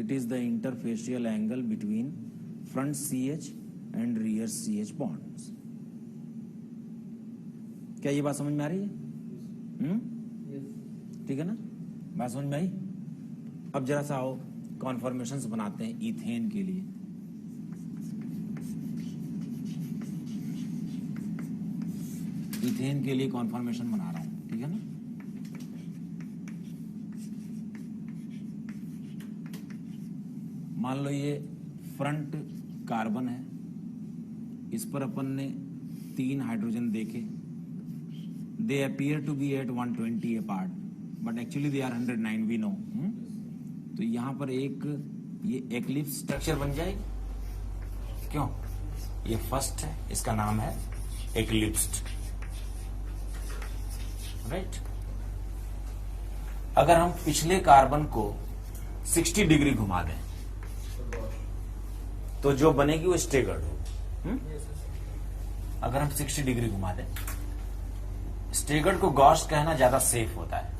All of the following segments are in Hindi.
It is the interfacial angle between front CH and rear CH bonds. क्या ये बात समझ में आ रही है? ठीक है ना, बात समझ में आई? अब जरा सा आओ कॉन्फॉर्मेशंस बनाते हैं इथेन के लिए। इथेन के लिए कॉन्फॉर्मेशन बना रहा हूं, ठीक है ना। मान लो ये फ्रंट कार्बन है, इस पर अपन ने 3 हाइड्रोजन देखे। They appear to be at 120 apart, but actually they are 109, we know. तो यहां पर एक ये एक्लिप्स स्ट्रक्चर बन जाएगी। क्यों? ये फर्स्ट है, इसका नाम है एक्लिप्स्ड, राइट। अगर हम पिछले कार्बन को 60 डिग्री घुमा दें तो जो बनेगी वो स्टेगर्ड होगी। अगर हम 60 डिग्री घुमा दें, स्टेगर्ड को गॉस कहना ज्यादा सेफ होता है,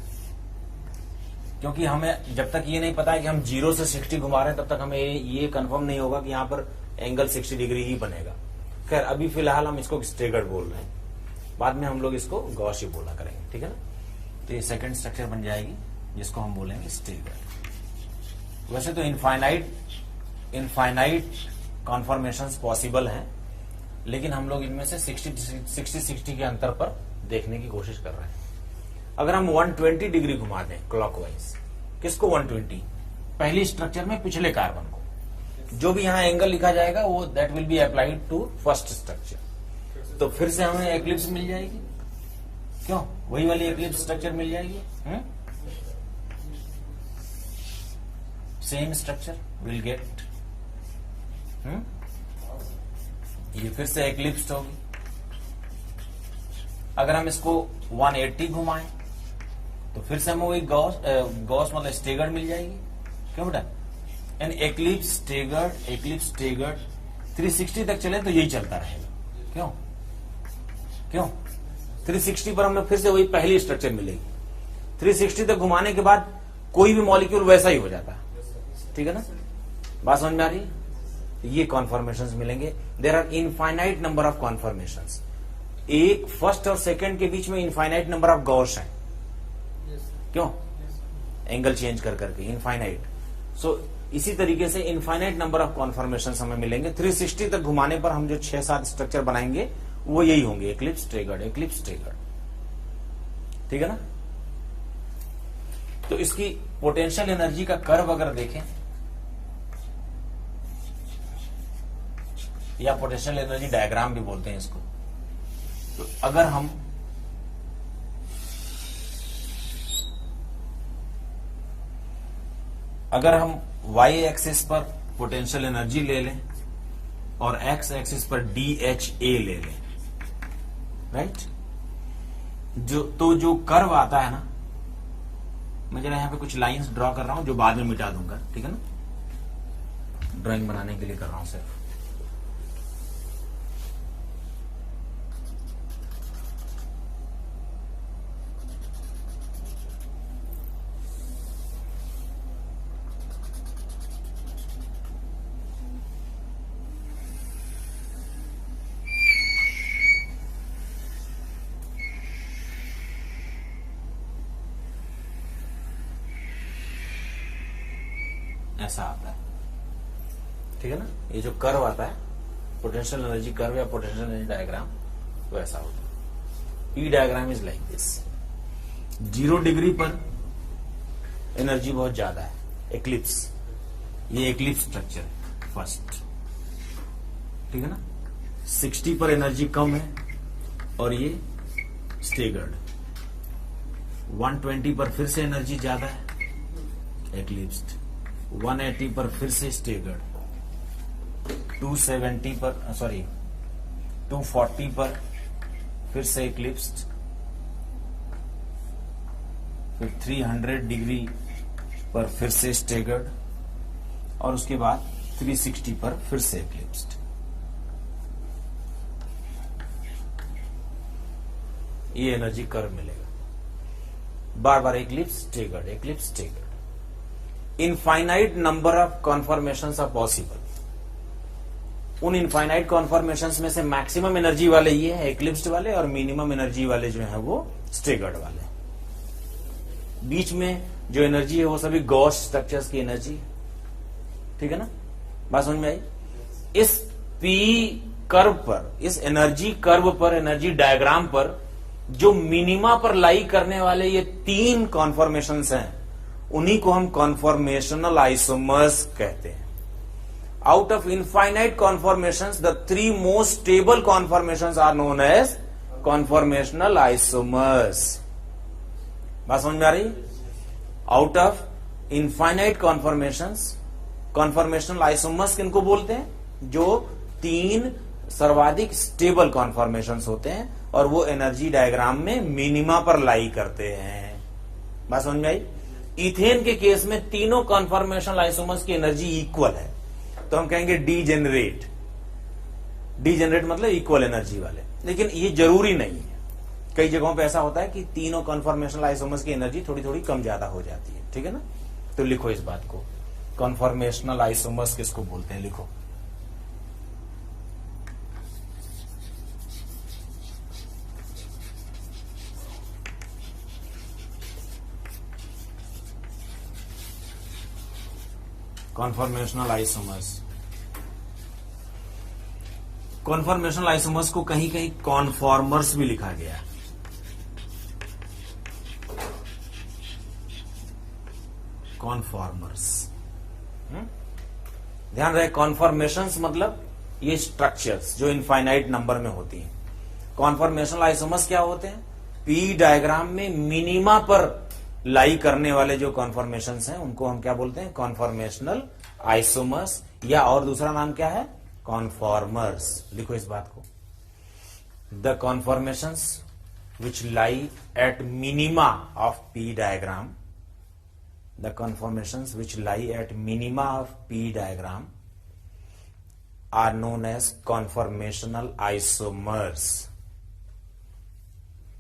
क्योंकि हमें जब तक ये नहीं पता है कि हम 0 से 60 घुमा रहे हैं, तब तक हमें ये कंफर्म नहीं होगा कि यहां पर एंगल 60 डिग्री ही बनेगा। खैर, अभी फिलहाल हम इसको स्टेगर्ड बोल रहे हैं, बाद में हम लोग इसको गॉस ही बोला करेंगे, ठीक है ना। तो ये सेकंड स्ट्रक्चर बन जाएगी जिसको हम बोलेंगे स्टेगर्ड। वैसे तो इनफाइनाइट कॉन्फॉर्मेशंस पॉसिबल हैं, लेकिन हम लोग इनमें से 60 के अंतर पर देखने की कोशिश कर रहे हैं। अगर हम 120 डिग्री घुमा दें क्लॉकवाइज, किसको 120? पहली स्ट्रक्चर में पिछले कार्बन को, जो भी यहां एंगल लिखा जाएगा वो that will be applied to first structure. तो फिर से हमें एक्लिप्स मिल जाएगी। क्यों? वही वाली एक्लिप्स स्ट्रक्चर मिल जाएगी। सेम स्ट्रक्चर विल गेट, ये फिर से एक्लिप्स्ड होगी। अगर हम इसको 180 घुमाएं तो फिर से हमें वही गॉस मतलब स्टेगर्ड मिल जाएगी। क्यों बेटा? एन एक्लिप्स स्टेगर्ड 360 तक चले तो यही चलता रहेगा। क्यों 360 पर हमें फिर से वही पहली स्ट्रक्चर मिलेगी। 360 तक घुमाने के बाद कोई भी मॉलिक्यूल वैसा ही हो जाता है, ठीक है ना। बात समझ में आ रही है? ये कॉन्फॉर्मेशंस मिलेंगे। There are infinite number of conformations. एक फर्स्ट और सेकंड के बीच में इनफाइनाइट नंबर ऑफ गॉस हैं। क्यों? एंगल चेंज कर करके इनफाइनाइट। सो इसी तरीके से इनफाइनाइट नंबर ऑफ कॉन्फॉर्मेशंस हमें मिलेंगे। 360 तक घुमाने पर हम जो 6-7 स्ट्रक्चर बनाएंगे वो यही होंगे, एक्लिप्स स्टेगर्ड, ठीक है ना। तो इसकी पोटेंशियल एनर्जी का कर्व अगर देखें, या पोटेंशियल एनर्जी डायग्राम भी बोलते हैं इसको, तो अगर हम y एक्सिस पर पोटेंशियल एनर्जी ले लें और x एक्सिस पर DHA ले लें, राइट। जो कर्व आता है ना, मैं जरा यहां पे कुछ लाइंस ड्रॉ कर रहा हूं जो बाद में मिटा दूंगा, ठीक है ना। ड्राइंग बनाने के लिए कर रहा हूं सिर्फ। ऐसा आता है, ठीक है ना। ये जो कर्व आता है, पोटेंशियल एनर्जी कर्व या पोटेंशियल एनर्जी डायग्राम, तो ऐसा होता है। E diagram is like this. 0 degree पर एनर्जी बहुत ज्यादा है, एक्लिप्स, ये एक्लिप्स स्ट्रक्चर है फर्स्ट, ठीक है ना। 60 पर एनर्जी कम है और ये स्टेगर्ड। 120 पर फिर से एनर्जी ज्यादा है, एक्लिप्स्ड। 180 पर फिर से स्टेगर्ड। 240 पर फिर से एक्लिप्स्ड। फिर 300 डिग्री पर फिर से स्टेगर्ड, और उसके बाद 360 पर फिर से एक्लिप्स्ड। ये एनर्जी कर्व मिलेगा, बार बार eclipse staggered. Infinite number of conformations are possible. उन इनफाइनाइट कॉन्फॉर्मेशंस में से मैक्सिमम एनर्जी वाले ये है एक्लिप्स्ड वाले, और मिनिमम एनर्जी वाले जो है वो स्टेगर्ड वाले। बीच में जो एनर्जी है वो सभी गॉस स्ट्रक्चर्स की एनर्जी, ठीक है ना, बात समझ में आई। इस पी कर्व पर, इस एनर्जी कर्व पर, एनर्जी डायग्राम पर जो मिनिमा पर लाई करने वाले ये 3 कॉन्फॉर्मेशंस हैं, उन्हीं को हम कॉन्फॉर्मेशनल आइसोमर्स कहते हैं। Out of infinite conformations the 3 most stable conformations are known as conformational isomers. बात समझ में आ रही? Out of infinite conformations, conformational isomers किनको बोलते हैं? जो 3 सर्वाधिक स्टेबल कॉन्फॉर्मेशंस होते हैं और वो एनर्जी डायग्राम में मिनिमा पर लाई करते हैं। बात समझ में आई? इथेन के केस में तीनों कॉन्फॉर्मेशनल आइसोमर्स की एनर्जी इक्वल है, तो हम कहेंगे डीजेनरेट। डीजेनरेट मतलब इक्वल एनर्जी वाले, लेकिन ये जरूरी नहीं है। कई जगहों पे ऐसा होता है कि तीनों कॉन्फॉर्मेशनल आइसोमर्स की एनर्जी थोड़ी थोड़ी कम ज्यादा हो जाती है, ठीक है ना। तो लिखो इस बात को, कॉन्फॉर्मेशनल आइसोमर्स किसको बोलते हैं, लिखो। Conformational isomers. कॉन्फॉर्मेशनल आइसोमर्स को कहीं कहीं कॉन्फॉर्मर्स भी लिखा गया है। कॉन्फॉर्मर्स, ध्यान रहे, कॉन्फॉर्मेशंस मतलब ये स्ट्रक्चर्स जो इनफाइनाइट नंबर में होती हैं। कॉन्फॉर्मेशनल आइसोमर्स क्या होते हैं? पी डायग्राम में मिनिमा पर लाई करने वाले जो कॉन्फॉर्मेशंस हैं उनको हम क्या बोलते हैं? कॉन्फॉर्मेशनल आइसोमर्स, या और दूसरा नाम क्या है? कॉन्फॉर्मर्स। लिखो इस बात को, the conformations which lie at minima of P diagram, the conformations which lie at minima of P diagram are known as conformational isomers।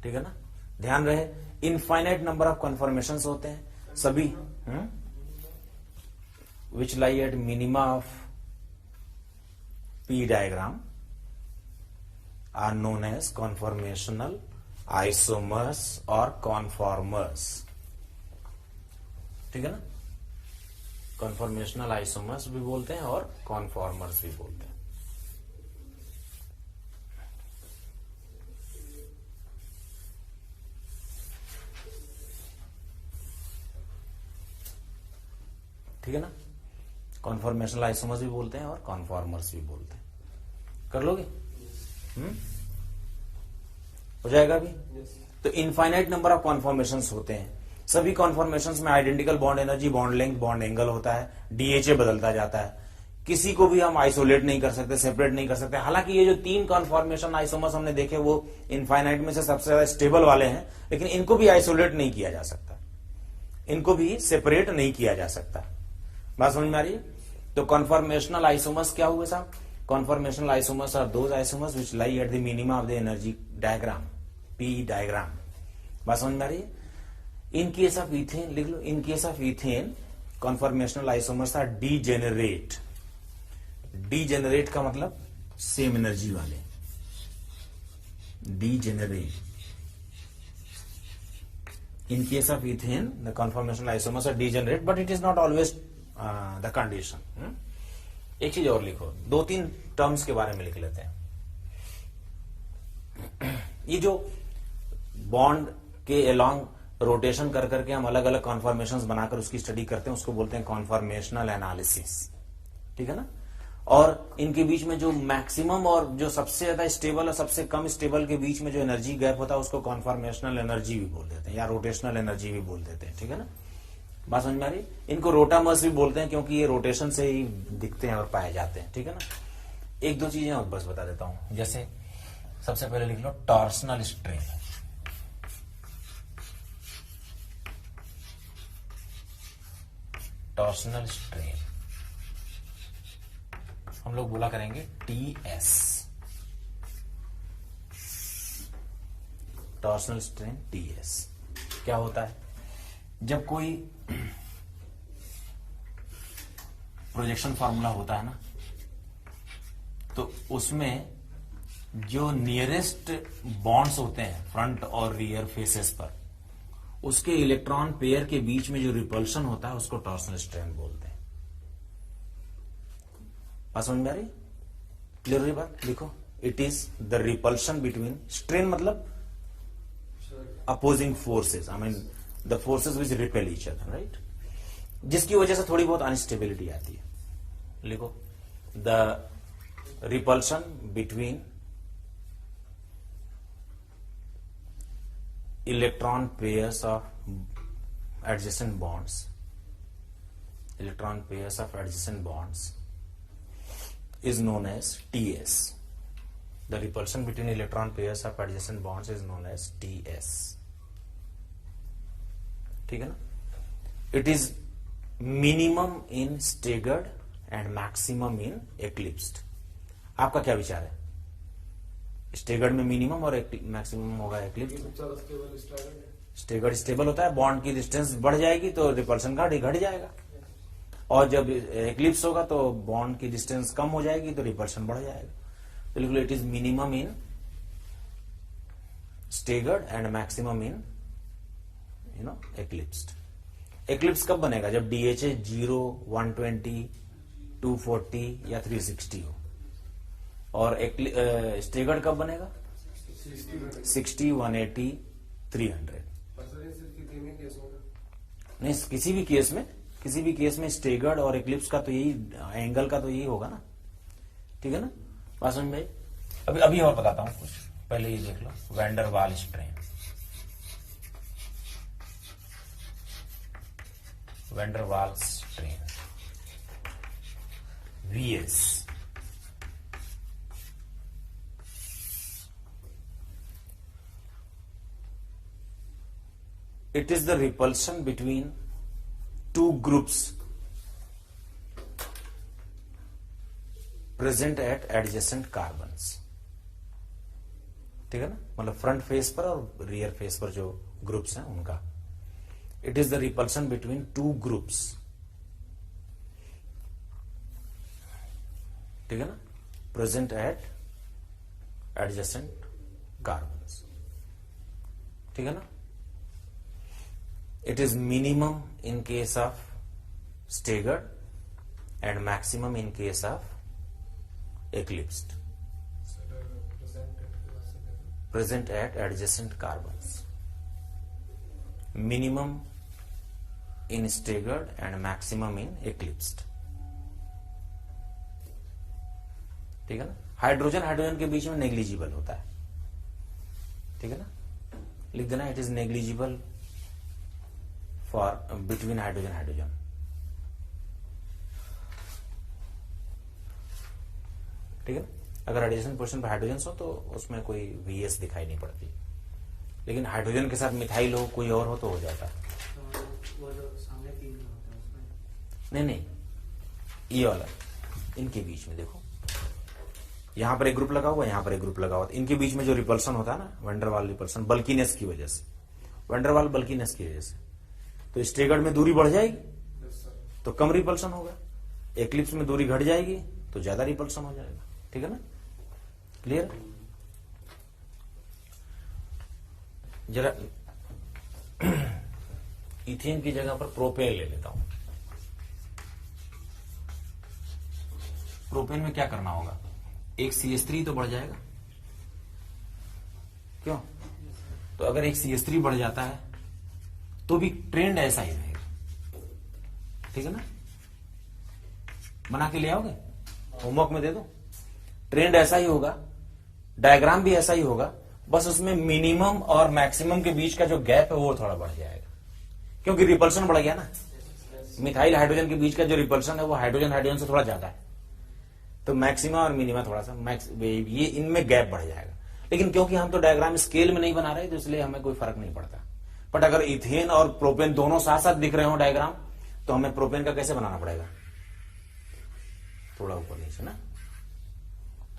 ठीक है ना, ध्यान रहे, इनफाइनाइट नंबर ऑफ कॉन्फॉर्मेशंस होते हैं सभी, which lie at minima of P diagram are known as conformational isomers or conformers। ठीक है ना, कॉन्फॉर्मेशनल आइसोमर्स भी बोलते हैं और कॉन्फॉर्मर्स भी बोलते हैं। ठीक है ना, कॉन्फॉर्मेशनल आइसोमर्स भी बोलते हैं और कॉन्फॉर्मर्स भी बोलते हैं। कर लोगे? हो जाएगा अभी? तो इनफाइनाइट नंबर ऑफ कॉन्फॉर्मेशंस होते हैं। सभी कॉन्फॉर्मेशंस में identical bond energy, bond length, bond angle होता है, डीएचए बदलता जाता है। किसी को भी हम आइसोलेट नहीं कर सकते, सेपरेट नहीं कर सकते। हालांकि ये जो 3 कॉन्फॉर्मेशन आइसोमर्स हमने देखे वो इनफाइनाइट में से सबसे ज्यादा स्टेबल वाले हैं, लेकिन इनको भी आइसोलेट नहीं किया जा सकता, इनको भी सेपरेट नहीं किया जा सकता। बात समझ में आ रही है? तो कॉन्फॉर्मेशनल आइसोमर्स क्या हुए साहब? Conformational isomers are those isomers which lie at the minima of the energy diagram, P diagram. बात समझ में आ रही है? इन केस ऑफ इथेन, लिख लो, in case of ethane conformational isomers are degenerate. Degenerate का मतलब सेम एनर्जी वाले, degenerate. In case of ethane the conformational isomers are degenerate, but it is not always the condition. एक चीज और लिखो, 2-3 टर्म्स के बारे में लिख लेते हैं। ये जो बॉन्ड के अलोंग रोटेशन कर करके हम अलग अलग कॉन्फॉर्मेशंस बनाकर उसकी स्टडी करते हैं, उसको बोलते हैं कॉन्फॉर्मेशनल एनालिसिस। ठीक है ना, और इनके बीच में जो मैक्सिमम और जो सबसे ज्यादा स्टेबल और सबसे कम स्टेबल के बीच में जो एनर्जी गैप होता है उसको कॉन्फॉर्मेशनल एनर्जी भी बोल देते हैं, या रोटेशनल एनर्जी भी बोल देते हैं। ठीक है ना, बात समझ में आ रही? इनको रोटामर्स भी बोलते हैं क्योंकि ये रोटेशन से ही दिखते हैं और पाए जाते हैं। ठीक है ना, 1-2 चीजें और बस बता देता हूं। जैसे सबसे पहले लिख लो टॉर्सनल स्ट्रेन। टॉर्सनल स्ट्रेन हम लोग बोला करेंगे टीएस, टॉर्सनल स्ट्रेन टीएस। क्या होता है? जब कोई प्रोजेक्शन फॉर्मूला होता है ना, तो उसमें जो नियरेस्ट बॉन्ड्स होते हैं फ्रंट और रियर फेसेस पर, उसके इलेक्ट्रॉन पेयर के बीच में जो रिपल्शन होता है उसको टॉर्सनल स्ट्रेन बोलते हैं। बात समझ में आ रही? क्लियर हुई बात? लिखो, it is the repulsion between, strain मतलब opposing forces, I mean the forces which repel each other, right, जिसकी वजह से थोड़ी बहुत अनस्टेबिलिटी आती है। लिखो, the repulsion between electron pairs of adjacent bonds, electron pairs of adjacent bonds is known as TS. The repulsion between electron pairs of adjacent bonds is known as TS. ठीक है ना? It is minimum in staggered and maximum in eclipsed. आपका क्या विचार है? स्टेगर्ड में मिनिमम और मैक्सिमम होगा एक्लिप्स। स्टेगर्ड स्टेबल होता है, बॉन्ड की डिस्टेंस बढ़ जाएगी तो रिपल्शन का घट जाएगा, और जब एक्लिप्स होगा तो बॉन्ड की डिस्टेंस कम हो जाएगी तो रिपल्शन बढ़ जाएगा। बिल्कुल, it is minimum in staggered and maximum in eclipsed. Eclipse कब बनेगा? जब डीएचए 0, 120, 240 या 360 हो। और स्टेगर्ड कब बनेगा? 60, 180, 300। नहीं, किसी भी केस में स्टेगर्ड और एक्लिप्स का तो यही एंगल का तो यही होगा ना, ठीक है ना? बात समझ में? अभी और बताता हूं कुछ, पहले ये देख लो, वैंडर वाल स्ट्रेन, वैंडर वाल strain VS, it is the repulsion between two groups present at adjacent carbons, ठीक है ना? मतलब फ्रंट फेस पर और रियर फेस पर जो ग्रुप्स हैं उनका, it is the repulsion between two groups, ठीक है ना, प्रेजेंट एट एडजेसेंट कार्बन्स, ठीक है ना? It is minimum in case of staggered and maximum in case of eclipsed. Present at adjacent carbons. Minimum in staggered and maximum in eclipsed. ठीक है ना? हाइड्रोजन के बीच में नेग्लिजिबल होता है, ठीक है ना? लिख देना, it is negligible for between hydrogen, ठीक है ना? अगर एडिशन पोर्शन पर हाइड्रोजन हो तो उसमें कोई VS दिखाई नहीं पड़ती, लेकिन हाइड्रोजन के साथ मिथाइल हो, कोई और हो तो हो जाता है। वो जो सामने 3 होता है उसमें नहीं, ये वाला इनके बीच में देखो, यहां पर एक ग्रुप लगा हुआ, यहां पर एक ग्रुप लगा हुआ, इनके बीच में जो रिपल्सन होता है ना, वैंडरवाल रिपल्सन, बल्कीनेस की वजह से, वैंडरवाल बल्कीनेस की वजह से, तो स्टेगर्ड में दूरी बढ़ जाएगी तो कम रिपल्सन होगा, एक्लिप्स में दूरी घट जाएगी तो ज्यादा रिपल्सन हो जाएगा, ठीक है ना? क्लियर? जरा इथेन की जगह पर प्रोपेन ले लेता हूं। प्रोपेन में क्या करना होगा? एक CH3 तो बढ़ जाएगा, क्यों? तो अगर एक CH3 बढ़ जाता है तो भी ट्रेंड ऐसा ही रहेगा, ठीक है ना? बना के ले आओगे, होमवर्क में दे दो, ट्रेंड ऐसा ही होगा, डायग्राम भी ऐसा ही होगा, बस उसमें मिनिमम और मैक्सिमम के बीच का जो गैप है वो थोड़ा बढ़ जाएगा, क्योंकि रिपल्सन बढ़ गया ना। मिथाइल हाइड्रोजन के बीच का जो रिपल्सन है वो हाइड्रोजन से थोड़ा ज्यादा है, तो मैक्सिमा और मिनिमा थोड़ा सा ये इनमें गैप बढ़ जाएगा। लेकिन क्योंकि हम तो डायग्राम स्केल में नहीं बना रहे तो इसलिए हमें कोई फर्क नहीं पड़ता। बट अगर इथेन और प्रोपेन दोनों साथ साथ दिख रहे हो डायग्राम, तो हमें प्रोपेन का कैसे बनाना पड़ेगा? थोड़ा ऊपर नीचे ना,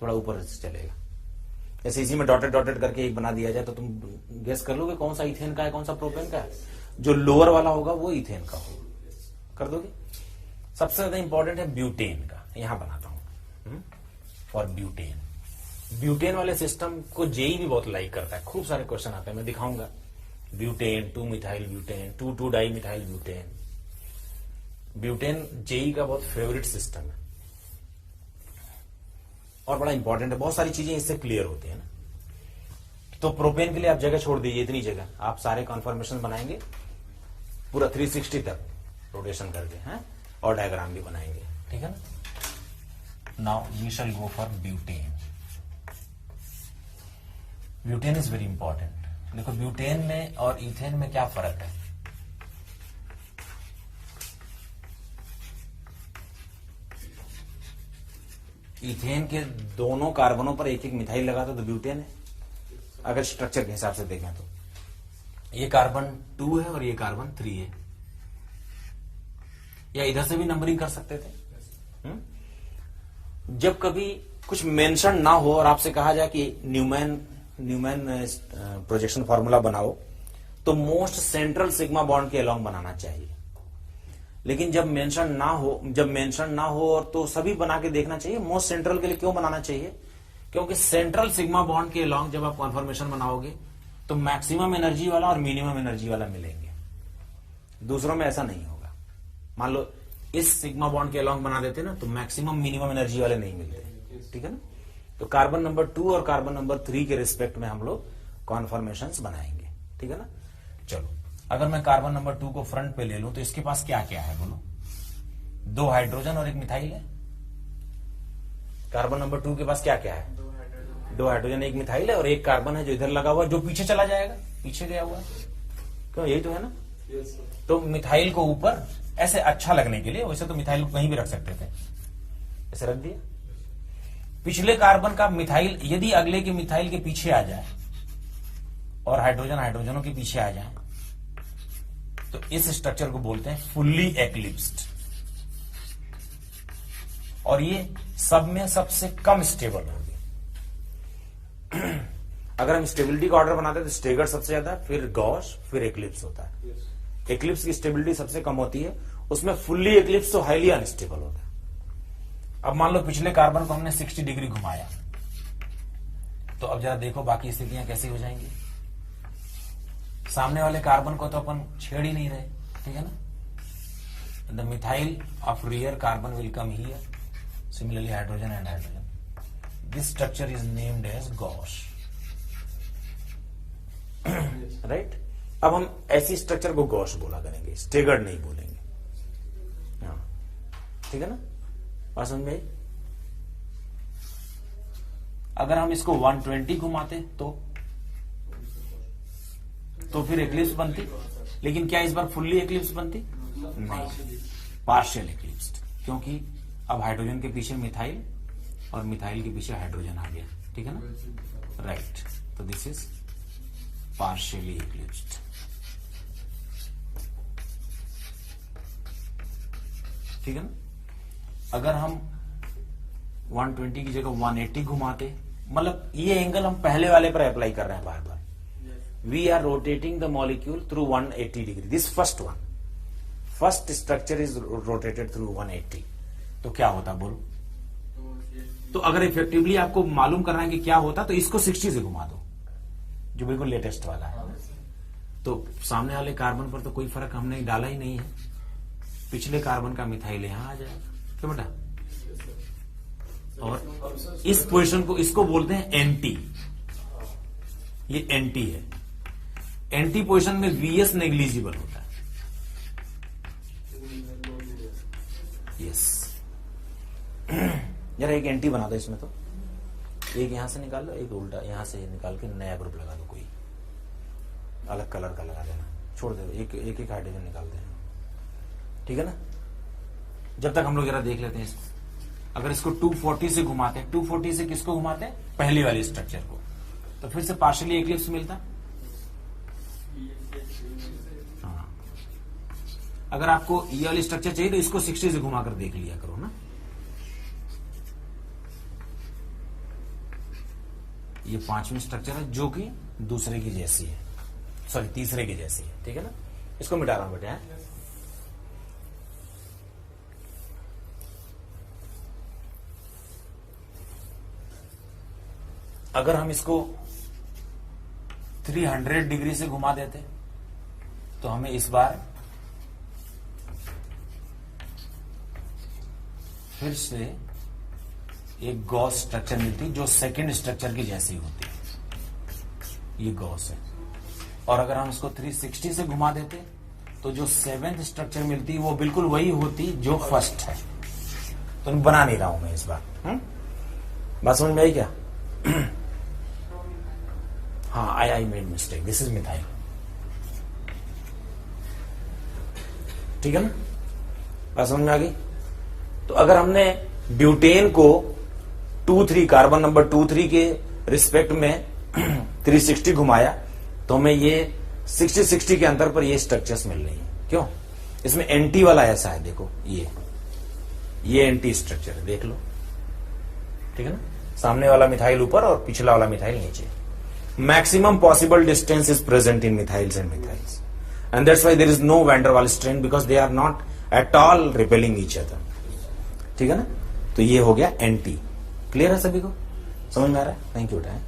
थोड़ा ऊपर से चलेगा। जैसे इसी में डॉटेड डॉटेड करके एक बना दिया जाए तो तुम गेस कर लोगे कौन सा इथेन का है कौन सा प्रोपेन का है। जो लोअर वाला होगा वो इथेन का होगा, कर दोगे। सबसे ज्यादा इंपॉर्टेंट है ब्यूटेन का, यहां बनाता हूं फॉर ब्यूटेन। ब्यूटेन वाले सिस्टम को जेई भी बहुत लाइक करता है, खूब सारे क्वेश्चन आते हैं, मैं दिखाऊंगा। Butane 2 methyl butane, 2 di methyl butane. Butane JEE का बहुत फेवरेट सिस्टम है और बड़ा इंपॉर्टेंट है, बहुत सारी चीजें इससे क्लियर होती है ना। तो प्रोपेन के लिए आप जगह छोड़ दीजिए, इतनी जगह आप सारे कॉन्फर्मेशन बनाएंगे पूरा 360 तक रोटेशन करके हैं, और डायग्राम भी बनाएंगे, ठीक है ना। Now we shall go for butane. Butane is very important. देखो ब्यूटेन में और इथेन में क्या फर्क है। इथेन के दोनों कार्बनों पर एक एक मिथाइल लगा तो ब्यूटेन है, अगर स्ट्रक्चर के हिसाब से देखें तो। ये कार्बन 2 है और ये कार्बन 3 है, या इधर से भी नंबरिंग कर सकते थे। जब कभी कुछ मेंशन ना हो और आपसे कहा जाए कि न्यूमैन प्रोजेक्शन फॉर्मूला बनाओ, तो मोस्ट सेंट्रल सिग्मा बॉन्ड के अलोंग बनाना चाहिए। लेकिन जब मेंशन ना हो और तो सभी बना के देखना चाहिए। मोस्ट सेंट्रल के लिए क्यों बनाना चाहिए? क्योंकि सेंट्रल सिग्मा बॉन्ड के अलोंग जब आप कॉन्फर्मेशन बनाओगे तो मैक्सिमम एनर्जी वाला और मिनिमम एनर्जी वाला मिलेंगे, दूसरों में ऐसा नहीं होगा। मान लो इस सिग्मा बॉन्ड के अलोंग बना देते ना तो मैक्सिमम मिनिमम एनर्जी वाले नहीं मिलते, ठीक है ना। तो कार्बन नंबर 2 और कार्बन नंबर 3 के रिस्पेक्ट में हम लोग कॉन्फर्मेशंस बनाएंगे, ठीक है ना। चलो, अगर मैं कार्बन नंबर 2 को फ्रंट पे ले लूं तो इसके पास क्या क्या है बोलो? 2 हाइड्रोजन और 1 मिथाइल है। कार्बन नंबर 2 के पास क्या क्या है? 2 हाइड्रोजन 1 मिथाइल है, और 1 कार्बन है जो इधर लगा हुआ, जो पीछे चला जाएगा, पीछे गया हुआ है। क्यों, यही तो है ना। तो मिथाइल को ऊपर ऐसे अच्छा लगने के लिए, वैसे तो मिथाइल को कहीं भी रख सकते थे, ऐसे रख दिया। पिछले कार्बन का मिथाइल यदि अगले के मिथाइल के पीछे आ जाए और हाइड्रोजनों के पीछे आ जाए तो इस स्ट्रक्चर को बोलते हैं फुल्ली एक्लिप्स्ड, और ये सब में सबसे कम स्टेबल होगी। अगर हम स्टेबिलिटी का ऑर्डर बनाते हैं तो स्टेगर्ड सबसे ज्यादा, फिर गॉश, फिर एक्लिप्स होता है। एक्लिप्स की स्टेबिलिटी सबसे कम होती है, उसमें फुल्ली एक्लिप्स तो हाईली अनस्टेबल होता है। अब मान लो पिछले कार्बन को हमने 60 डिग्री घुमाया, तो अब जरा देखो बाकी स्थितियां कैसी हो जाएंगी। सामने वाले कार्बन को तो अपन छेड़ ही नहीं रहे, ठीक है ना। The methyl of rear carbon will come here, similarly hydrogen and hydrogen. This structure is named as gauche, right. अब हम ऐसी स्ट्रक्चर को गॉश बोला करेंगे, स्टेगर्ड नहीं बोलेंगे, ठीक है ना। बात समझ में आई? अगर हम इसको 120 घुमाते तो फिर एक्लिप्स बनती, लेकिन क्या इस बार फुल्ली एक्लिप्स बनती? नहीं, पार्शियल एक्लिप्स्ड, क्योंकि अब हाइड्रोजन के पीछे मिथाइल और मिथाइल के पीछे हाइड्रोजन आ गया, ठीक है ना, राइट। तो दिस इज पार्शियली एक्लिप्स्ड। ठीक है ना। अगर हम 120 की जगह 180 घुमाते, मतलब ये एंगल हम पहले वाले पर अप्लाई कर रहे हैं बार बार। We are rotating the molecule through 180 degree, this first structure is rotated through 180। तो क्या होता बोलो? तो अगर इफेक्टिवली आपको मालूम करना है कि क्या होता, तो इसको 60 से घुमा दो, जो बिल्कुल लेटेस्ट वाला है। तो सामने वाले कार्बन पर तो कोई फर्क हमने डाला ही नहीं है, पिछले कार्बन का मिथाइल यहां आ जाएगा, क्यों बेटा। और इस पोजीशन को, इसको बोलते हैं एंटी, ये एंटी है। एंटी पोजीशन में वीएस नेग्लिजिबल होता है, यस। जरा एक एंटी बना दो इसमें, तो एक यहां से निकाल लो, एक उल्टा यहां से निकाल के नया ग्रुप लगा दो, कोई अलग कलर का लगा देना, छोड़ दो, एक एक हाइड्रोजन निकाल देना, ठीक है ना। जब तक हम लोग जरा देख लेते हैं इसको। अगर इसको 240 से घुमाते हैं, 240 से किसको घुमाते हैं? पहली वाली स्ट्रक्चर को, तो फिर से पार्शियली एक्लिप्स मिलता। हाँ, अगर आपको ये वाली स्ट्रक्चर चाहिए तो इसको 60 से घुमाकर देख लिया करो ना। ये 5वीं स्ट्रक्चर है जो कि दूसरे की जैसी है, सॉरी तीसरे की जैसी है, ठीक है ना। इसको मिटा रहा हूं बेटा, अगर हम इसको 300 डिग्री से घुमा देते तो हमें इस बार फिर से एक गॉस स्ट्रक्चर मिलती जो सेकंड स्ट्रक्चर की जैसी होती है। ये गॉस है। और अगर हम इसको 360 से घुमा देते तो जो 7th स्ट्रक्चर मिलती वो बिल्कुल वही होती जो फर्स्ट है। तो बना नहीं रहा हूं मैं इस बार। बात समझ में आई क्या? हाँ, I made mistake, this is methyl. ठीक है ना? बात समझ में आ गई? तो अगर हमने ब्यूटेन को 2,3 कार्बन नंबर 2,3 के रिस्पेक्ट में 360 घुमाया तो हमें ये 60-60 के अंतर पर ये स्ट्रक्चर्स मिल रही है। क्यों? इसमें एंटी वाला ऐसा है, देखो ये एंटी स्ट्रक्चर है, देख लो। ठीक है ना? सामने वाला मिथाइल ऊपर और पिछला वाला मिथाइल नीचे। Maximum possible distance is present in methyls and methyls and that's why there is no van der Waals strain because they are not at all repelling each other. ठीक है ना? तो ये हो गया एंटी। क्लियर है सभी को? समझ में आ रहा है? थैंक यू बेटा।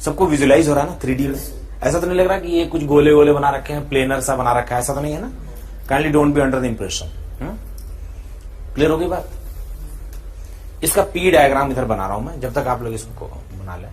सबको विजुअलाइज हो रहा है ना 3D में? ऐसा तो नहीं लग रहा कि ये कुछ गोले गोले बना रखे हैं, प्लेनर सा बना रखा है, ऐसा तो नहीं है ना? Kindly don't be under the impression. Clear हो गई बात? इसका पी डायग्राम इधर बना रहा हूं मैं, जब तक आप लोग इसको बना लें।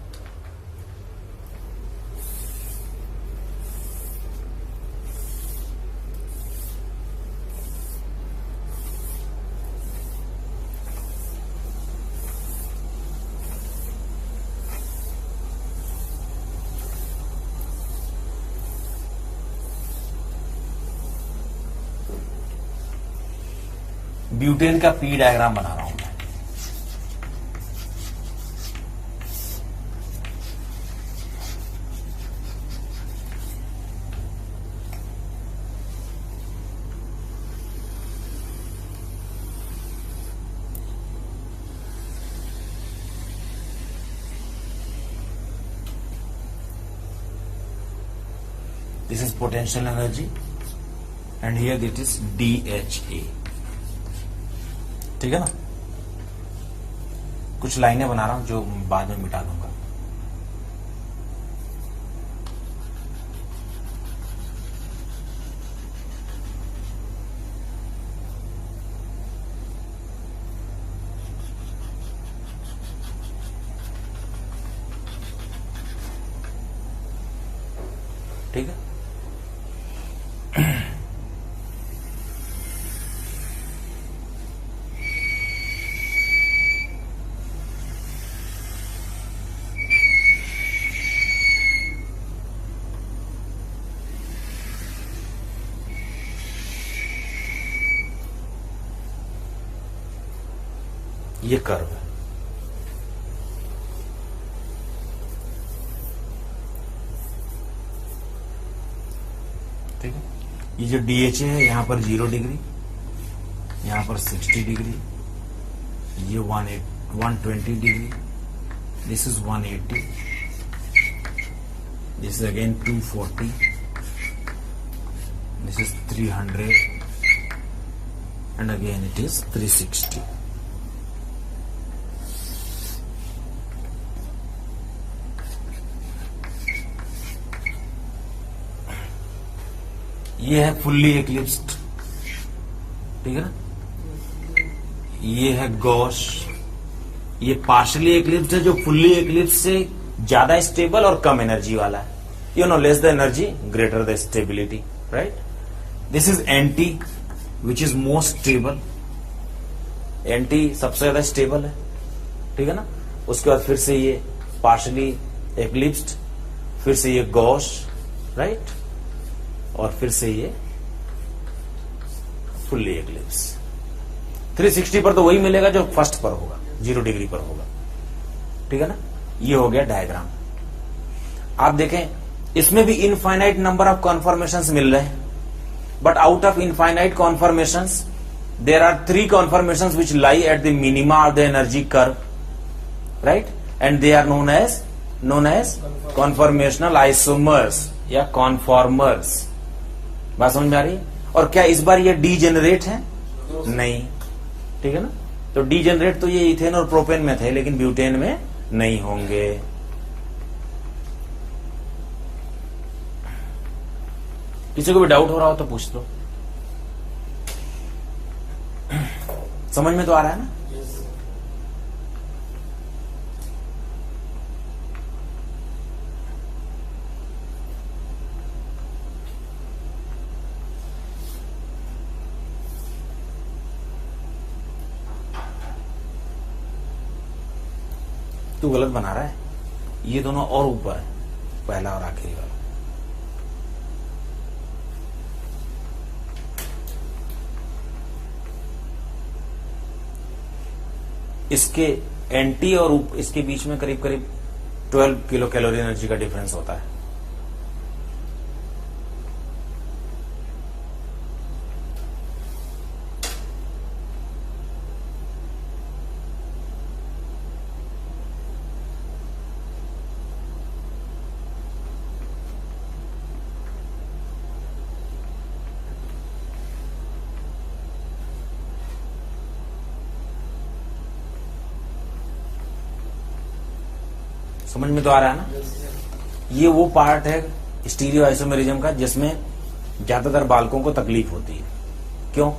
ब्यूटेन का पी डायग्राम बना रहा हूं मैं। This is potential energy and here it is DHA। ठीक है ना? कुछ लाइनें बना रहा हूं जो बाद में मिटा दूंगा। ठीक है? ये कर्व है। ठीक है? ये जो DHA है यहां पर 0 डिग्री, यहां पर 60 डिग्री, ये 120 degree, this is 180, this is again 240, this is 300 and again it is 360। ये है फुल्ली एक्लिप्स्ड। ठीक है ना? ये है गॉस। ये पार्शली एक्लिप्स्ड है जो फुल्ली एक्लिप्स से ज्यादा स्टेबल और कम एनर्जी वाला है। You know, less the energy greater the stability, right? This is anti which is most stable. Anti सबसे ज्यादा स्टेबल है। ठीक है ना? उसके बाद फिर से ये पार्शली एक्लिप्स्ड, फिर से ये गॉस, राइट? और फिर से ये फुल्ली एक्लिप्स। 360 पर तो वही मिलेगा जो फर्स्ट पर होगा, 0 डिग्री पर होगा। ठीक है ना? ये हो गया डायग्राम। आप देखें इसमें भी इनफाइनाइट नंबर ऑफ कॉन्फॉर्मेशंस मिल रहे हैं, but out of infinite conformations there are 3 conformations which lie at the minima of the energy curve, right? And they are known as conformational isomers या कॉन्फॉर्मर्स। बात समझ में आ रही है? और क्या इस बार ये डीजेनरेट है? नहीं। ठीक है ना? तो डीजेनरेट तो ये इथेन और प्रोपेन में थे, लेकिन ब्यूटेन में नहीं होंगे। किसी को भी डाउट हो रहा हो तो पूछ लो। समझ में तो आ रहा है ना? तू गलत बना रहा है, ये दोनों और ऊपर है, पहला और आखिरी वाला। इसके एंटी और इसके बीच में करीब करीब 12 किलो कैलोरी एनर्जी का डिफरेंस होता है। समझ में तो आ रहा है ना? ये वो पार्ट है स्टीरियो आइसोमेरिज्म का जिसमें ज्यादातर बालकों को तकलीफ होती है। क्यों?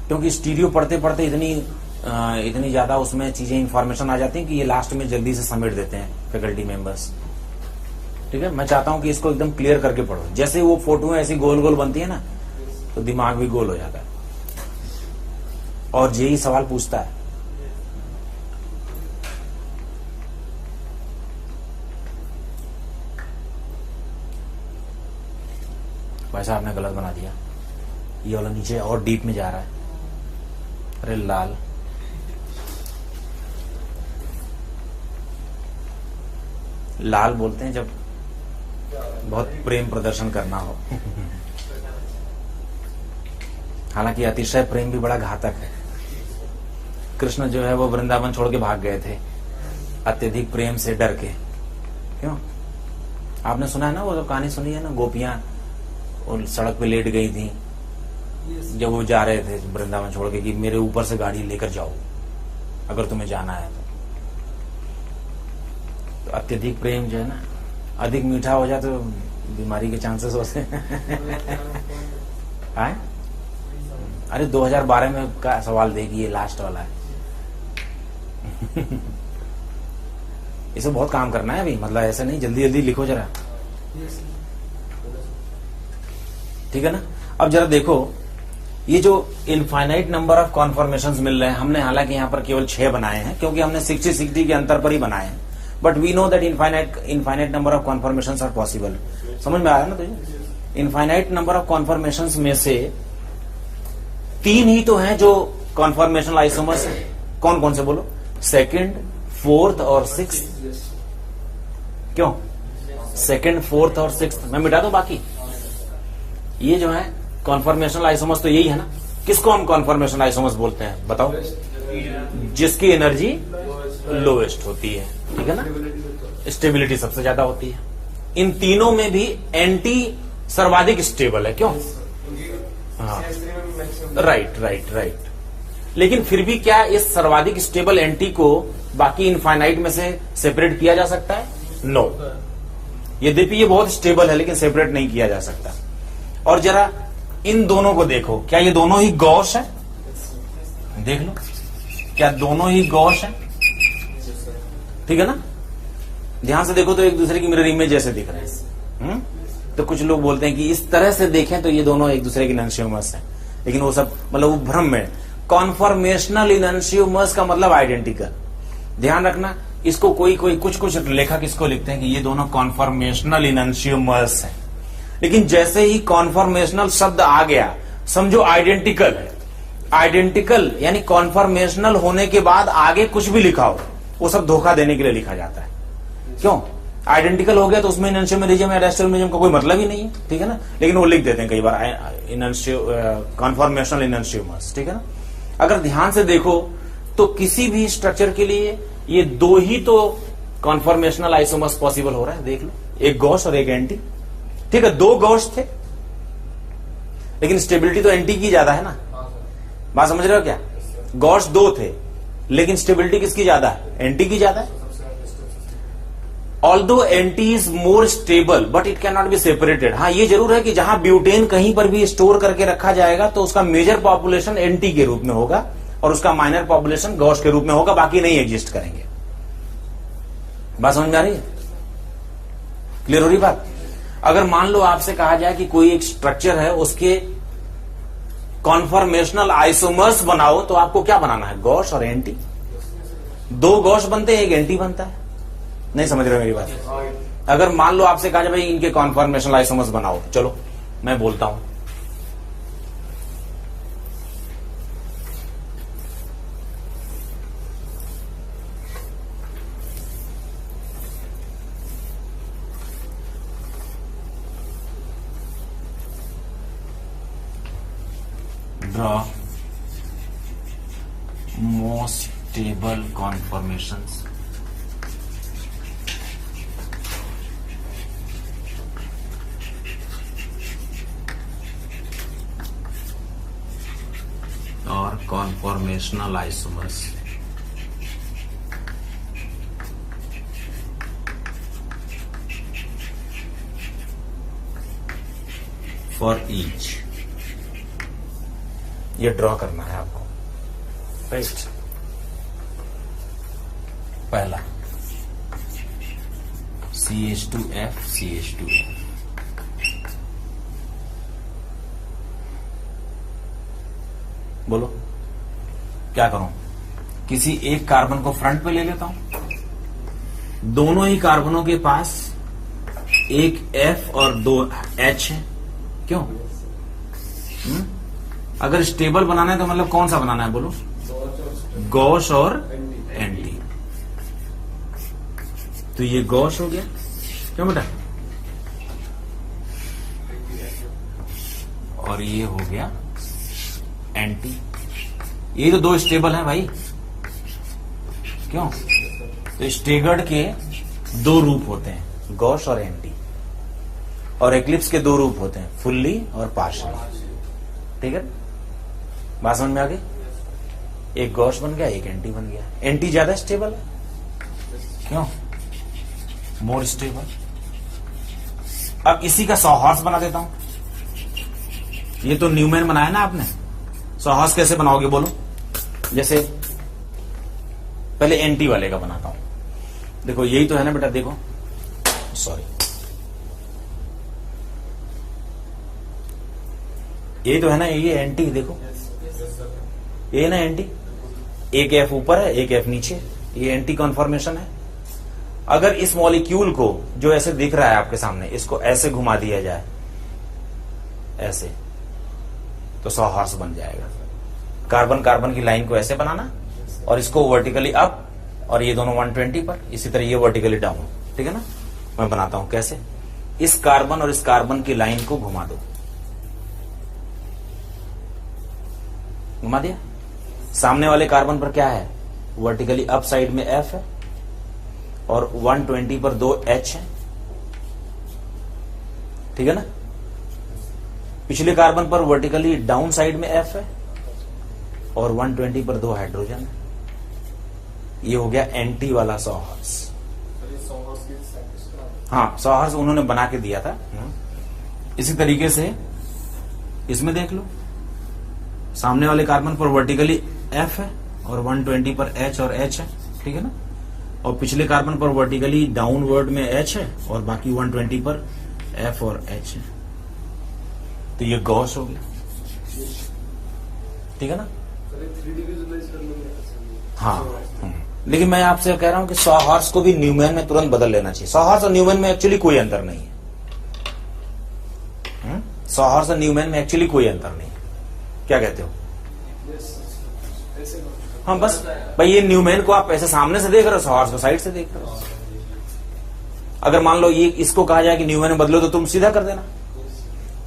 क्योंकि स्टीरियो पढ़ते पढ़ते इतनी ज्यादा उसमें चीजें इंफॉर्मेशन आ जाती हैं कि ये लास्ट में जल्दी से समेट देते हैं फैकल्टी मेंबर्स। ठीक है, मैं चाहता हूं कि इसको एकदम क्लियर करके पढ़ो। जैसे वो फोटो ऐसी गोल गोल बनती है ना, तो दिमाग भी गोल हो जाता है और यही सवाल पूछता है। वैसा आपने गलत बना दिया, ये वाला नीचे और डीप में जा रहा है। अरे लाल, लाल बोलते हैं जब बहुत प्रेम प्रदर्शन करना हो। हालांकि अतिशय प्रेम भी बड़ा घातक है। कृष्ण जो है वो वृंदावन छोड़ के भाग गए थे अत्यधिक प्रेम से डर के। क्यों? आपने सुना है ना, वो जो कहानी सुनी है ना, गोपियां और सड़क पे लेट गई थी जब वो जा रहे थे वृंदावन छोड़ के, कि मेरे ऊपर से गाड़ी लेकर जाओ अगर तुम्हें जाना है तो अत्यधिक प्रेम जो है ना, अधिक मीठा हो जाए तो बीमारी के चांसेस होते हैं। अरे 2012 में का सवाल देखिए, ये लास्ट वाला है। इसे बहुत काम करना है अभी, मतलब ऐसे नहीं, जल्दी जल्दी लिखो जरा, ठीक है ना? अब जरा देखो, ये जो इनफाइनाइट नंबर ऑफ कॉन्फर्मेशंस मिल रहे हैं, हमने हालांकि यहाँ पर केवल 6 बनाए हैं क्योंकि हमने 60-60 के अंतर पर ही बनाए हैं, but we know that infinite number of conformations are possible. समझ में आया ना तुझे? इनफाइनाइट नंबर ऑफ कॉन्फर्मेशंस में से 3 ही तो हैं जो कॉन्फर्मेशनल आइसोमर्स हैं। कौन कौन से बोलो? सेकंड, फोर्थ और सिक्स्थ। क्यों? सेकंड, फोर्थ और सिक्स्थ मैं मिटा दूं बाकी? ये जो है कॉन्फर्मेशनल आइसोमर्स तो यही है ना। किसको हम कॉन्फर्मेशनल आइसोमर्स बोलते हैं बताओ? जिसकी एनर्जी लोएस्ट होती है, ठीक है ना, स्टेबिलिटी सबसे ज्यादा होती है। इन तीनों में भी एंटी सर्वाधिक स्टेबल है। क्यों? हाँ, राइट। लेकिन फिर भी क्या इस सर्वाधिक स्टेबल एंटी को बाकी इनफाइनाइट में से सेपरेट किया जा सकता है? नो। यद्यपि ये बहुत स्टेबल है लेकिन सेपरेट नहीं किया जा सकता। और जरा इन दोनों को देखो, क्या ये दोनों ही गॉस है? देख लो, क्या दोनों ही गॉस है? ठीक है ना? ध्यान से देखो तो एक दूसरे की मिरर इमेज जैसे दिख रहे हैं। तो कुछ लोग बोलते हैं कि इस तरह से देखें तो ये दोनों एक दूसरे के इनैंशियोमर्स हैं, लेकिन वो सब मतलब वो भ्रम में। कॉन्फर्मेशनल इनैंशियोमर्स का मतलब आइडेंटिकल। ध्यान रखना, इसको कोई कुछ लेखक इसको लिखते हैं कि ये दोनों कॉन्फर्मेशनल इनैंशियोमर्स हैं, लेकिन जैसे ही कॉन्फर्मेशनल शब्द आ गया समझो आइडेंटिकल है। आइडेंटिकल यानी कॉन्फर्मेशनल होने के बाद आगे कुछ भी लिखा हो वो सब धोखा देने के लिए लिखा जाता है। क्यों? आइडेंटिकल हो गया तो उसमें इनैंशियोमेरिज्म या रेस्टोमेरिज्म का कोई मतलब ही नहीं है, ठीक है ना, लेकिन वो लिख देते हैं कई बार कॉन्फर्मेशनल इनैंशियोमर्स, ठीक है ना। अगर ध्यान से देखो तो किसी भी स्ट्रक्चर के लिए ये 2 ही तो कॉन्फर्मेशनल आइसोमर्स पॉसिबल हो रहा है। देख लो, एक गॉस और एक एंटी, ठीक है। 2 गॉस थे लेकिन स्टेबिलिटी तो एंटी की ज्यादा है ना। बात समझ रहे हो क्या? गॉस 2 थे लेकिन स्टेबिलिटी किसकी ज्यादा है? एंटी की ज्यादा है। Although anti is more stable but it can not be separated. हाँ, ये जरूर है कि जहां ब्यूटेन कहीं पर भी स्टोर करके रखा जाएगा तो उसका मेजर पॉपुलेशन एंटी के रूप में होगा और उसका माइनर पॉपुलेशन गॉस के रूप में होगा, बाकी नहीं एग्जिस्ट करेंगे। बात समझ में आ रही है? क्लियर हो रही बात? अगर मान लो आपसे कहा जाए कि कोई एक स्ट्रक्चर है, उसके कॉन्फॉर्मेशनल आइसोमर्स बनाओ, तो आपको क्या बनाना है? गॉस और एंटी। दो गॉस बनते हैं, एक एंटी बनता है। नहीं समझ रहे मेरी बात? अगर मान लो आपसे कहा जाए भाई इनके कॉन्फॉर्मेशनल आइसोमर्स बनाओ, चलो मैं बोलता हूं। Draw most stable conformations or conformational isomers for each। ये ड्रॉ करना है आपको, राइट? पहला CH2F CH2F, बोलो क्या करूं? किसी एक कार्बन को फ्रंट पे ले लेता हूं, दोनों ही कार्बनों के पास एक F और दो H है। क्यों? अगर स्टेबल बनाना है तो मतलब कौन सा बनाना है बोलो? गॉस और एंटी। तो ये गॉस हो गया, क्यों बेटा? और ये हो गया एंटी। ये तो दो स्टेबल हैं भाई, क्यों? तो स्टेगर्ड के दो रूप होते हैं, गॉस और एंटी, और एक्लिप्स के दो रूप होते हैं, फुल्ली और पार्शियली। ठीक है, बात समझ में आ गई? एक गॉस बन गया, एक एंटी बन गया। एंटी ज्यादा स्टेबल है, क्यों? More stable. अब इसी का सॉहॉर्स बना देता हूं। ये तो न्यूमैन बनाया ना आपने, सॉहॉर्स कैसे बनाओगे बोलो? जैसे पहले एंटी वाले का बनाता हूं। देखो यही तो है ना बेटा, देखो, सॉरी, यही तो है ना, ये एंटी। देखो ये ना एंटी, एक एफ ऊपर है एक एफ नीचे, ये एंटी कॉन्फॉर्मेशन है। अगर इस मॉलिक्यूल को जो ऐसे दिख रहा है आपके सामने, इसको ऐसे घुमा दिया जाए ऐसे, तो सॉहॉर्स बन जाएगा। कार्बन कार्बन की लाइन को ऐसे बनाना और इसको वर्टिकली अप, और ये दोनों 120 पर, इसी तरह ये वर्टिकली डाउन। ठीक है ना? मैं बनाता हूं कैसे। इस कार्बन और इस कार्बन की लाइन को घुमा दो, घुमा दिया। सामने वाले कार्बन पर क्या है? वर्टिकली अप साइड में F है और 120 पर दो H है। ठीक है ना? पिछले कार्बन पर वर्टिकली डाउन साइड में F है और 120 पर दो हाइड्रोजन है। ये हो गया एंटी वाला सॉहॉर्स। हाँ, सॉहॉर्स उन्होंने बना के दिया था। इसी तरीके से इसमें देख लो, सामने वाले कार्बन पर वर्टिकली F है और 120 पर H और H है। ठीक है ना? और पिछले कार्बन पर वर्टिकली डाउनवर्ड में H है और बाकी 120 पर F और H है। तो ये गॉस हो गया। ठीक है ना? हाँ, लेकिन मैं आपसे कह रहा हूं कि सॉहॉर्स को भी न्यूमैन में तुरंत बदल लेना चाहिए। सॉहॉर्स और न्यूमैन में एक्चुअली कोई अंतर नहीं है। सॉहॉर्स और न्यूमैन में एक्चुअली कोई अंतर नहीं है। क्या कहते हो? हाँ, बस भाई ये न्यूमैन को आप ऐसे सामने से देख रहे हो, सॉहॉर्स को साइड से देख रहे हो। अगर मान लो ये इसको कहा जाए कि न्यूमैन में बदलो, तो तुम सीधा कर देना,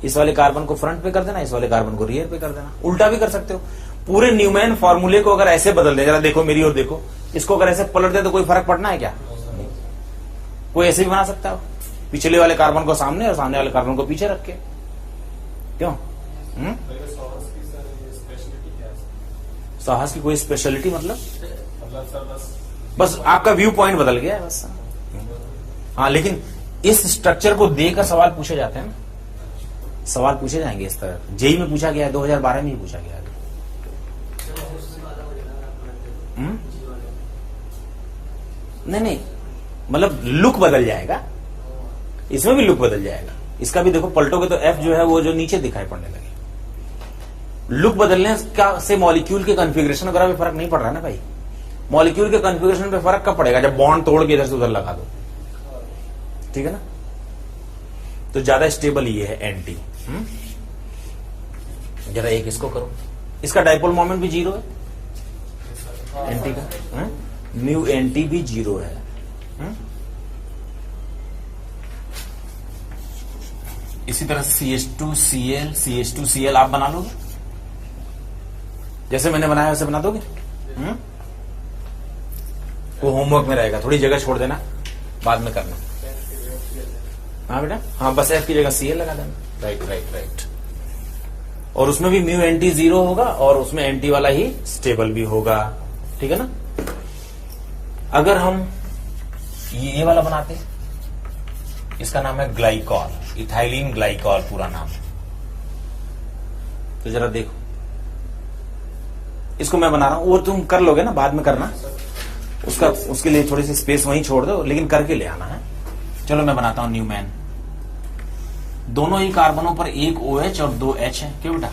इस वाले कार्बन को फ्रंट पे कर देना, इस वाले कार्बन को रियर पे कर देना। उल्टा भी कर सकते हो। पूरे न्यूमैन फॉर्मूले को अगर ऐसे बदल दे, जरा देखो मेरी ओर देखो, इसको अगर ऐसे पलट दे तो कोई फर्क पड़ना है क्या? कोई ऐसे भी बना सकता है, पिछले वाले कार्बन को सामने और सामने वाले कार्बन को पीछे रख के। क्यों? सॉहॉर्स की कोई स्पेशलिटी मतलब बस आपका व्यू पॉइंट बदल गया है बस। हाँ, लेकिन इस स्ट्रक्चर को देकर सवाल पूछे जाते हैं ना, सवाल पूछे जाएंगे इस तरह। जेई में पूछा गया है, 2012 में ही पूछा गया है। नहीं, मतलब लुक बदल जाएगा, इसमें भी लुक बदल जाएगा। इसका भी देखो, पलटोगे तो एफ जो है वो जो नीचे दिखाई पड़ने लगे। लुक बदलने का से मॉलिक्यूल के कॉन्फ़िगरेशन वगैरह में फर्क नहीं पड़ रहा है ना भाई। मॉलिक्यूल के कॉन्फ़िगरेशन पे फर्क कब पड़ेगा? जब बॉन्ड तोड़ के इधर से उधर लगा दो, ठीक है ना। तो ज्यादा स्टेबल ये है एंटी। जरा एक इसको करो, इसका डाइपोल मोमेंट भी 0 है एंटी का, म्यू एंटी भी 0 है। इसी तरह CH2Cl CH2Cl आप बना लोगे, जैसे मैंने बनाया वैसे बना दोगे? वो होमवर्क में रहेगा, थोड़ी जगह छोड़ देना, बाद में करना। हाँ बेटा, हाँ बस F की जगह Cl लगा देना। Right right right. और उसमें भी म्यू एंटी 0 होगा और उसमें एंटी वाला ही स्टेबल भी होगा, ठीक है ना। अगर हम ये वाला बनाते, इसका नाम है ग्लाइकॉल, इथाइलिन ग्लाइकॉल पूरा नाम है। तो जरा देखो, इसको मैं बना रहा हूं, वो तुम कर लोगे ना, बाद में करना। उसके लिए थोड़ी सी स्पेस वहीं छोड़ दो, लेकिन करके ले आना है। चलो मैं बनाता हूं न्यूमैन। दोनों ही कार्बनों पर एक OH और 2 H है, क्यों बेटा?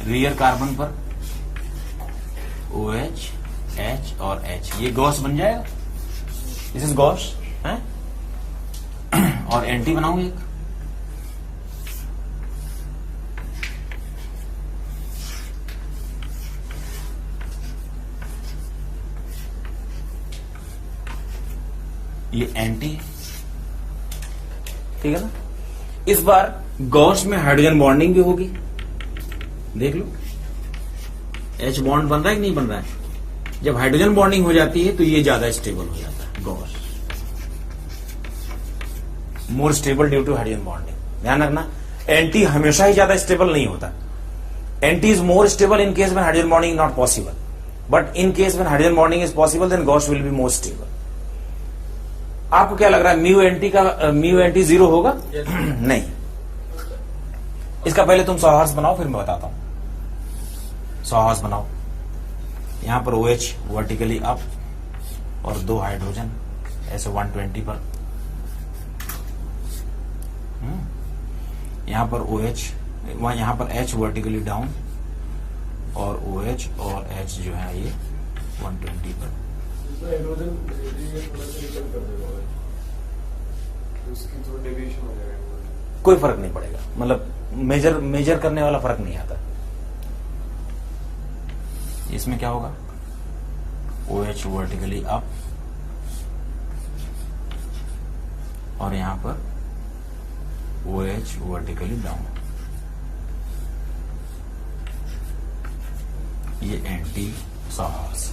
रियर कार्बन पर OH, H और H, ये गॉस बन जाएगा। दिस इज गॉस है। और एंटी बनाऊं एक, ये एंटी, ठीक है ना। इस बार गॉस में हाइड्रोजन बॉन्डिंग भी होगी, देख लो। H बॉन्ड बन रहा है कि नहीं बन रहा है? जब हाइड्रोजन बॉन्डिंग हो जाती है तो ये ज्यादा स्टेबल हो जाता है gauche, more stable due to hydrogen bonding. ध्यान रखना, एंटी हमेशा ही ज्यादा स्टेबल नहीं होता। Anti is more stable in case when hydrogen bonding not possible, but in case when hydrogen bonding is possible then gauche will be more stable. आपको क्या लग रहा है, म्यू एंटी 0 होगा? नहीं। इसका पहले तुम सौहार्स बनाओ, फिर मैं बताता हूं। सौहार्स बनाओ, यहां पर OH वर्टिकली अप और 2 हाइड्रोजन ऐसे 120 पर। यहां पर OH, यहां पर H वर्टिकली डाउन और OH और H जो है ये 120 पर। कोई फर्क नहीं पड़ेगा, मतलब मेजर करने वाला फर्क नहीं आता। इसमें क्या होगा, OH वर्टिकली अप और यहां पर OH वर्टिकली डाउन। ये एंटी सौहार्स,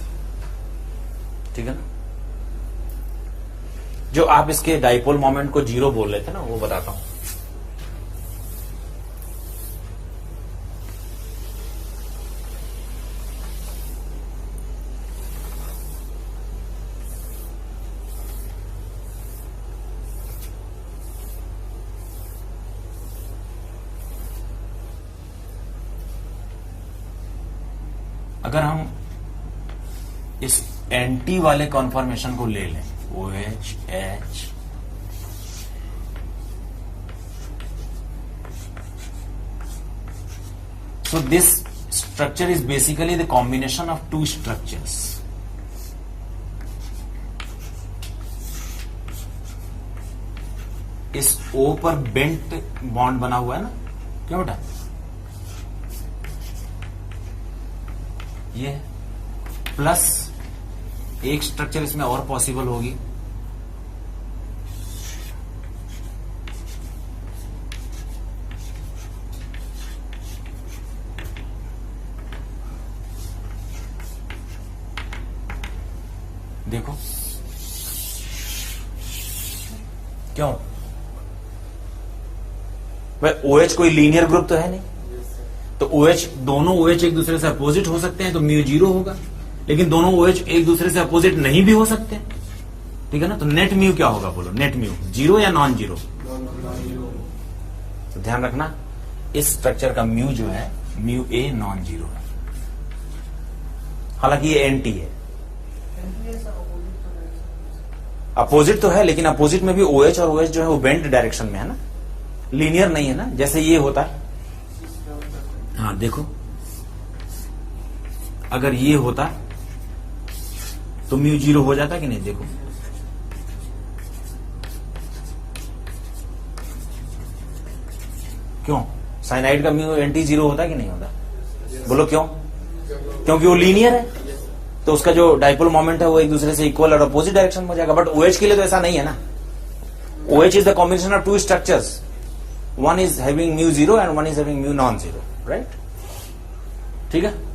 ठीक है ना। जो आप इसके डाइपोल मोमेंट को 0 बोल रहे थे ना, वो बताता हूं। अगर हम इस एंटी वाले कॉन्फॉर्मेशन को ले लें, OH, H, so this structure is basically the combination of 2 structures. इस O पर बेंट बॉन्ड बना हुआ है ना, क्यों बेटा? ये प्लस एक स्ट्रक्चर इसमें और पॉसिबल होगी, देखो क्यों? भाई OH कोई लीनियर ग्रुप तो है नहीं, तो OH, दोनों OH एक दूसरे से अपोजिट हो सकते हैं, तो म्यू 0 होगा। लेकिन दोनों OH एक दूसरे से अपोजिट नहीं भी हो सकते, ठीक है ना। तो नेट म्यू क्या होगा बोलो, नेट म्यू जीरो या नॉन जीरो? तो ध्यान रखना इस स्ट्रक्चर का म्यू जो है म्यू ए नॉन जीरो है, हालांकि ये एंटी है। अपोजिट तो है, लेकिन अपोजिट में भी OH और OH जो है वो बेंट डायरेक्शन में है ना, लीनियर नहीं है ना, जैसे ये होता है। हाँ देखो, अगर ये होता तो म्यू जीरो हो जाता कि नहीं? देखो क्यों, साइनाइड का म्यू एंटी जीरो होता कि नहीं होता? बोलो क्यों? क्योंकि वो लीनियर है, तो उसका जो डाइपोल मोमेंट है वो एक दूसरे से इक्वल और अपोजिट डायरेक्शन में हो जाएगा। बट OH के लिए तो ऐसा नहीं है ना। OH is the combination of two structures, one is having mu zero and one is having mu non zero, right? ठीक है।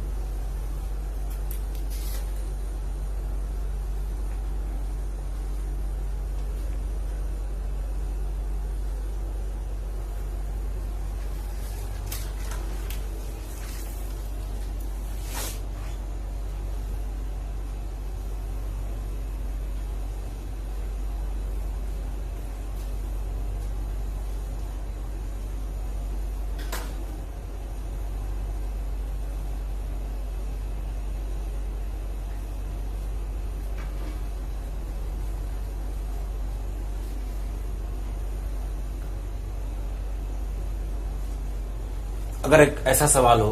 अगर एक ऐसा सवाल हो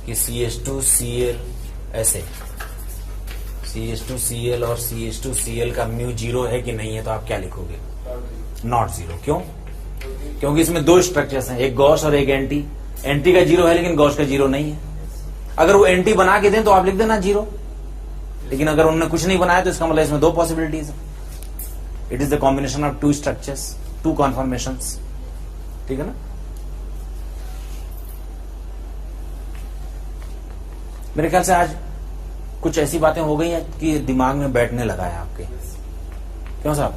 कि CH2Cl ऐसे CH2Cl और CH2Cl का म्यू जीरो है कि नहीं है, तो आप क्या लिखोगे? Not zero. क्यों? क्योंकि इसमें दो स्ट्रक्चर्स हैं, एक गॉस और एक एंटी। एंटी का जीरो है लेकिन गॉस का जीरो नहीं है। अगर वो एंटी बना के दें तो आप लिख देना जीरो, लेकिन अगर उन्होंने कुछ नहीं बनाया तो इसका मतलब इसमें दो पॉसिबिलिटीज है। It is the combination of two structures, two conformations, ठीक है ना। मेरे ख्याल से आज कुछ ऐसी बातें हो गई हैं कि दिमाग में बैठने लगा है आपके। क्यों साहब,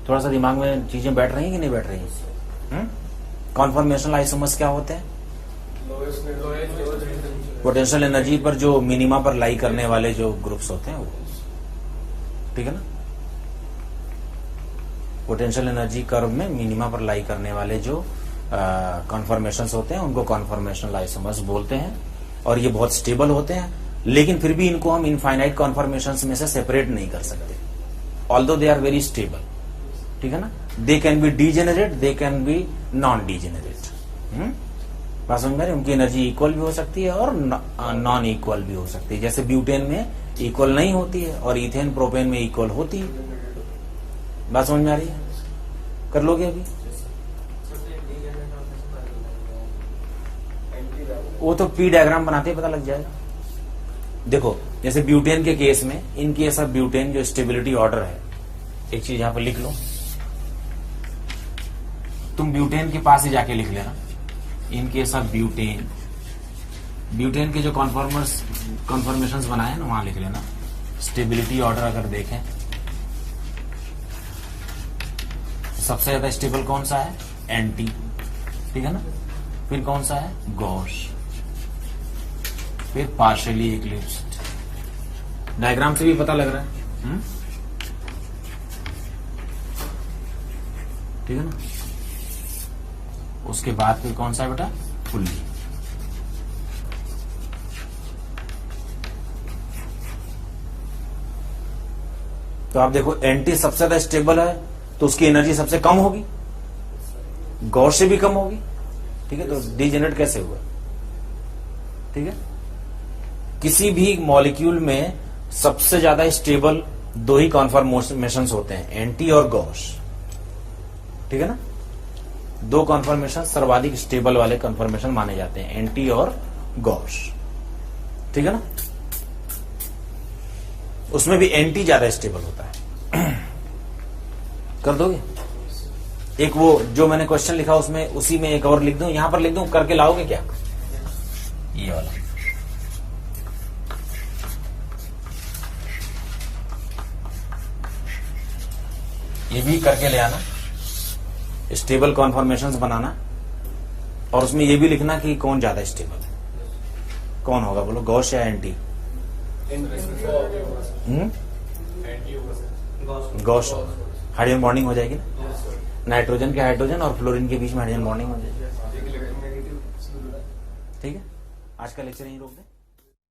थोड़ा सा दिमाग में चीजें बैठ रही हैं कि नहीं बैठ रही हैं? कॉन्फॉर्मेशनल आइसोमर्स क्या होते हैं? पोटेंशियल एनर्जी पर जो मिनिमा पर लाई करने वाले जो ग्रुप्स होते हैं वो, ठीक है ना। पोटेंशियल एनर्जी कर्व में मिनिमा पर लाई करने वाले जो कॉन्फॉर्मेशंस होते हैं उनको कॉन्फॉर्मेशनल आइसोमर्स बोलते हैं। और ये बहुत स्टेबल होते हैं, लेकिन फिर भी इनको हम इनफाइनाइट कॉन्फॉर्मेशंस में से सेपरेट नहीं कर सकते, although they are very stable, ठीक है ना। They can be degenerate, they can be non degenerate. बात समझ में? उनकी एनर्जी इक्वल भी हो सकती है और नॉन इक्वल भी हो सकती है। जैसे ब्यूटेन में इक्वल नहीं होती है और इथेन प्रोपेन में इक्वल होती है। बात समझ में आ रही है? कर लोगे अभी? वो तो पी डायग्राम बनाते ही पता लग जाएगा। देखो जैसे ब्यूटेन के केस में, इन केस ऑफ ब्यूटेन जो स्टेबिलिटी ऑर्डर है, एक चीज यहां पर लिख लो, तुम ब्यूटेन के पास ही जाके लिख लेना। इन केस ऑफ ब्यूटेन, ब्यूटेन के जो कॉन्फॉर्मेशंस बनाए ना वहां लिख लेना। स्टेबिलिटी ऑर्डर अगर देखें, सबसे ज्यादा स्टेबल कौन सा है? एंटी, ठीक है ना। फिर कौन सा है? गॉस, फिर पार्शियली इक्लिप्स्ड। डायग्राम से भी पता लग रहा है, ठीक है ना। उसके बाद फिर कौन सा है बेटा? फुल्ली। तो आप देखो एंटी सबसे ज्यादा स्टेबल है तो उसकी एनर्जी सबसे कम होगी, गॉस से भी कम होगी, ठीक है। तो डीजेनरेट कैसे हुआ? ठीक है। किसी भी मॉलिक्यूल में सबसे ज्यादा स्टेबल दो ही कॉन्फॉर्मेशंस होते हैं, एंटी और गॉस, ठीक है ना। दो कॉन्फॉर्मेशन सर्वाधिक स्टेबल वाले कॉन्फॉर्मेशन माने जाते हैं, एंटी और गॉस, ठीक है ना। उसमें भी एंटी ज्यादा स्टेबल होता है। कर दोगे? एक वो जो मैंने क्वेश्चन लिखा उसमें, उसी में एक और लिख दूं, यहां पर लिख दूं, करके लाओगे क्या? ये वाला ये भी करके ले आना, स्टेबल कॉन्फॉर्मेशंस बनाना, और उसमें ये भी लिखना कि कौन ज्यादा स्टेबल है, कौन होगा बोलो, गॉस या एंटी? गॉस हाइड्रोजन बॉन्डिंग हो जाएगी ना, नाइट्रोजन के हाइड्रोजन और फ्लोरीन के बीच में हाइड्रोजन बॉन्डिंग हो जाएगी। ठीक है, आज का लेक्चर यहीं रोक दें।